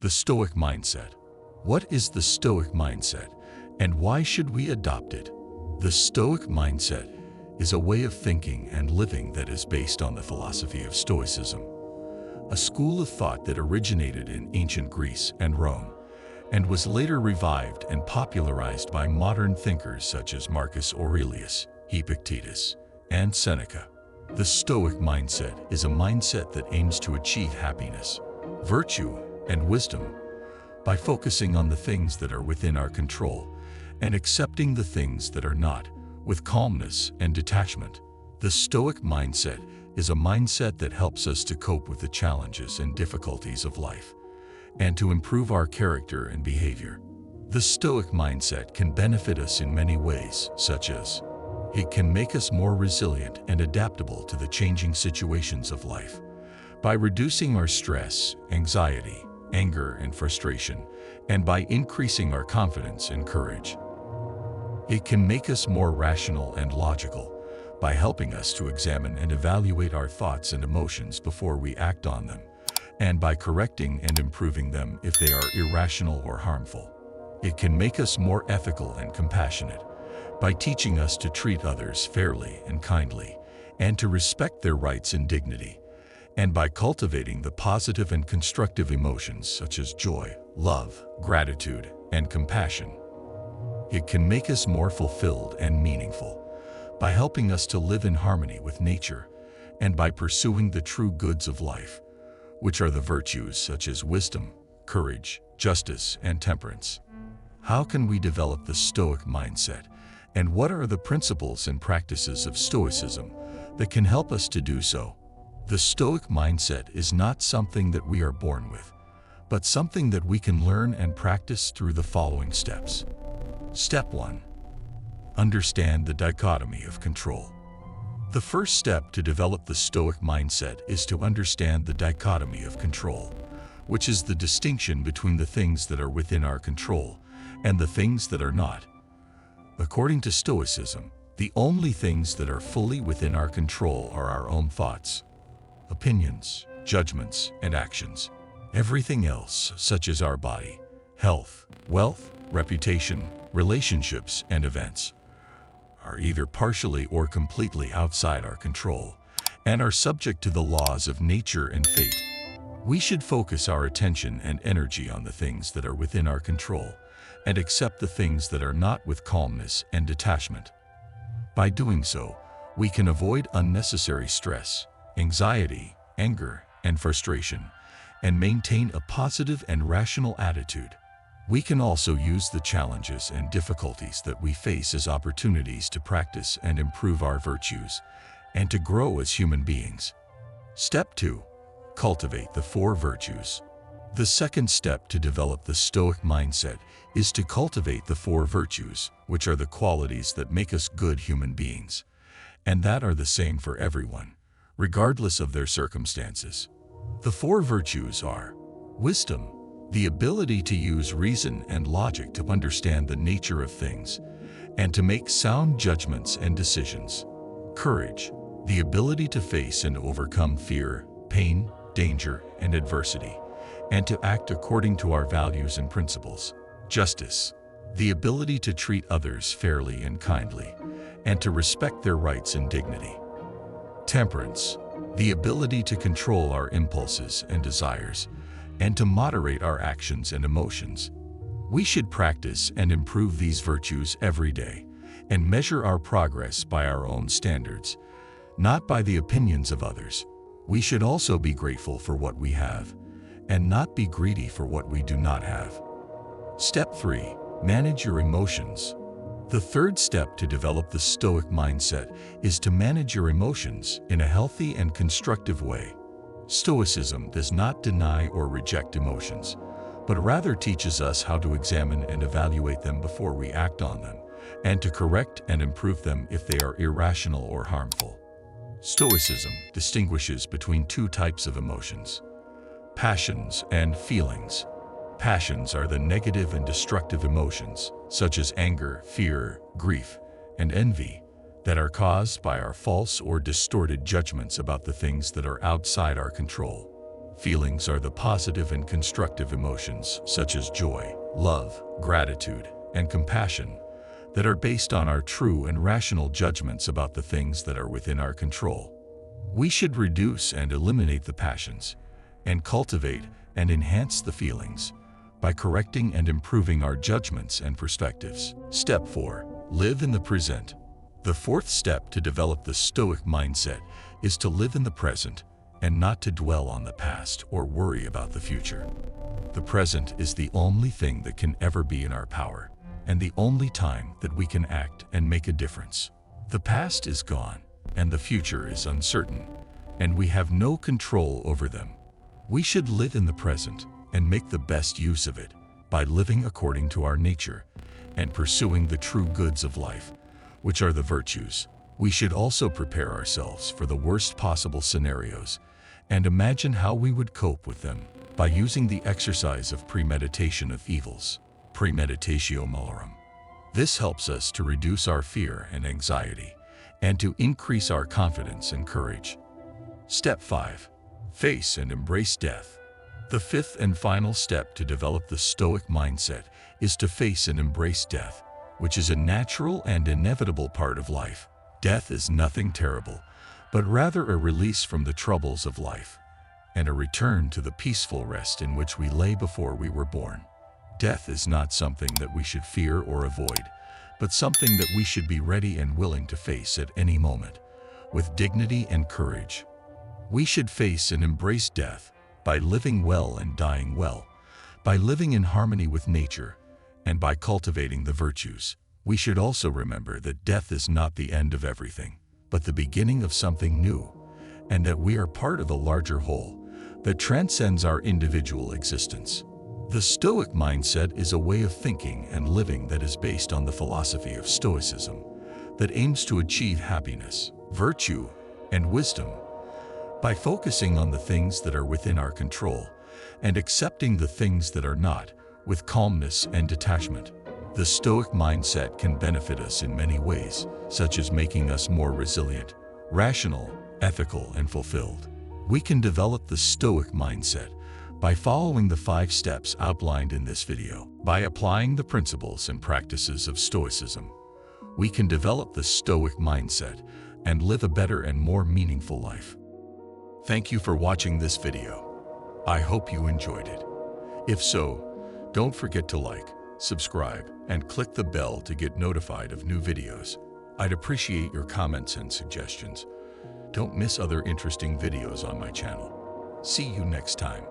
The Stoic Mindset. What is the Stoic Mindset, and why should we adopt it? The Stoic Mindset is a way of thinking and living that is based on the philosophy of Stoicism, a school of thought that originated in ancient Greece and Rome, and was later revived and popularized by modern thinkers such as Marcus Aurelius, Epictetus, and Seneca. The Stoic Mindset is a mindset that aims to achieve happiness, virtue, and wisdom by focusing on the things that are within our control and accepting the things that are not, with calmness and detachment. The Stoic Mindset is a mindset that helps us to cope with the challenges and difficulties of life and to improve our character and behavior. The Stoic Mindset can benefit us in many ways, such as it can make us more resilient and adaptable to the changing situations of life by reducing our stress, anxiety, anger, and frustration, and by increasing our confidence and courage. It can make us more rational and logical by helping us to examine and evaluate our thoughts and emotions before we act on them, and by correcting and improving them if they are irrational or harmful. It can make us more ethical and compassionate by teaching us to treat others fairly and kindly, and to respect their rights and dignity, and by cultivating the positive and constructive emotions such as joy, love, gratitude, and compassion. It can make us more fulfilled and meaningful by helping us to live in harmony with nature and by pursuing the true goods of life, which are the virtues such as wisdom, courage, justice, and temperance. How can we develop the Stoic mindset, and what are the principles and practices of Stoicism that can help us to do so? The Stoic mindset is not something that we are born with, but something that we can learn and practice through the following steps. Step 1. Understand the dichotomy of control. The first step to develop the Stoic mindset is to understand the dichotomy of control, which is the distinction between the things that are within our control and the things that are not. According to Stoicism, the only things that are fully within our control are our own thoughts, opinions, judgments, and actions. Everything else, such as our body, health, wealth, reputation, relationships, and events, are either partially or completely outside our control and are subject to the laws of nature and fate. We should focus our attention and energy on the things that are within our control and accept the things that are not with calmness and detachment. By doing so, we can avoid unnecessary stress, anxiety, anger, and frustration, and maintain a positive and rational attitude. We can also use the challenges and difficulties that we face as opportunities to practice and improve our virtues and to grow as human beings. Step 2. Cultivate the 4 virtues. The second step to develop the Stoic mindset is to cultivate the 4 virtues, which are the qualities that make us good human beings, and that are the same for everyone, regardless of their circumstances. The 4 virtues are wisdom, the ability to use reason and logic to understand the nature of things and to make sound judgments and decisions. Courage, the ability to face and overcome fear, pain, danger, and adversity, and to act according to our values and principles. Justice, the ability to treat others fairly and kindly, and to respect their rights and dignity. Temperance, the ability to control our impulses and desires, and to moderate our actions and emotions. We should practice and improve these virtues every day, and measure our progress by our own standards, not by the opinions of others. We should also be grateful for what we have, and not be greedy for what we do not have. Step 3. Manage your emotions. The third step to develop the Stoic mindset is to manage your emotions in a healthy and constructive way. Stoicism does not deny or reject emotions, but rather teaches us how to examine and evaluate them before we act on them, and to correct and improve them if they are irrational or harmful. Stoicism distinguishes between 2 types of emotions: passions and feelings. Passions are the negative and destructive emotions, such as anger, fear, grief, and envy, that are caused by our false or distorted judgments about the things that are outside our control. Feelings are the positive and constructive emotions such as joy, love, gratitude, and compassion that are based on our true and rational judgments about the things that are within our control. We should reduce and eliminate the passions and cultivate and enhance the feelings by correcting and improving our judgments and perspectives. Step 4. Live in the present. The fourth step to develop the Stoic mindset is to live in the present and not to dwell on the past or worry about the future. The present is the only thing that can ever be in our power, and the only time that we can act and make a difference. The past is gone, and the future is uncertain, and we have no control over them. We should live in the present and make the best use of it by living according to our nature and pursuing the true goods of life, which are the virtues. We should also prepare ourselves for the worst possible scenarios and imagine how we would cope with them by using the exercise of premeditation of evils, premeditatio malorum. This helps us to reduce our fear and anxiety and to increase our confidence and courage. Step 5. Face and embrace death. The fifth and final step to develop the Stoic mindset is to face and embrace death, which is a natural and inevitable part of life. Death is nothing terrible, but rather a release from the troubles of life and a return to the peaceful rest in which we lay before we were born. Death is not something that we should fear or avoid, but something that we should be ready and willing to face at any moment, with dignity and courage. We should face and embrace death by living well and dying well, by living in harmony with nature, and by cultivating the virtues. We should also remember that death is not the end of everything, but the beginning of something new, and that we are part of a larger whole that transcends our individual existence. The Stoic mindset is a way of thinking and living that is based on the philosophy of Stoicism, that aims to achieve happiness, virtue, and wisdom by focusing on the things that are within our control and accepting the things that are not with calmness and detachment. The Stoic mindset can benefit us in many ways, such as making us more resilient, rational, ethical, and fulfilled. We can develop the Stoic mindset by following the 5 steps outlined in this video. By applying the principles and practices of Stoicism, we can develop the Stoic mindset and live a better and more meaningful life. Thank you for watching this video. I hope you enjoyed it. If so, don't forget to like, subscribe, and click the bell to get notified of new videos. I'd appreciate your comments and suggestions. Don't miss other interesting videos on my channel. See you next time.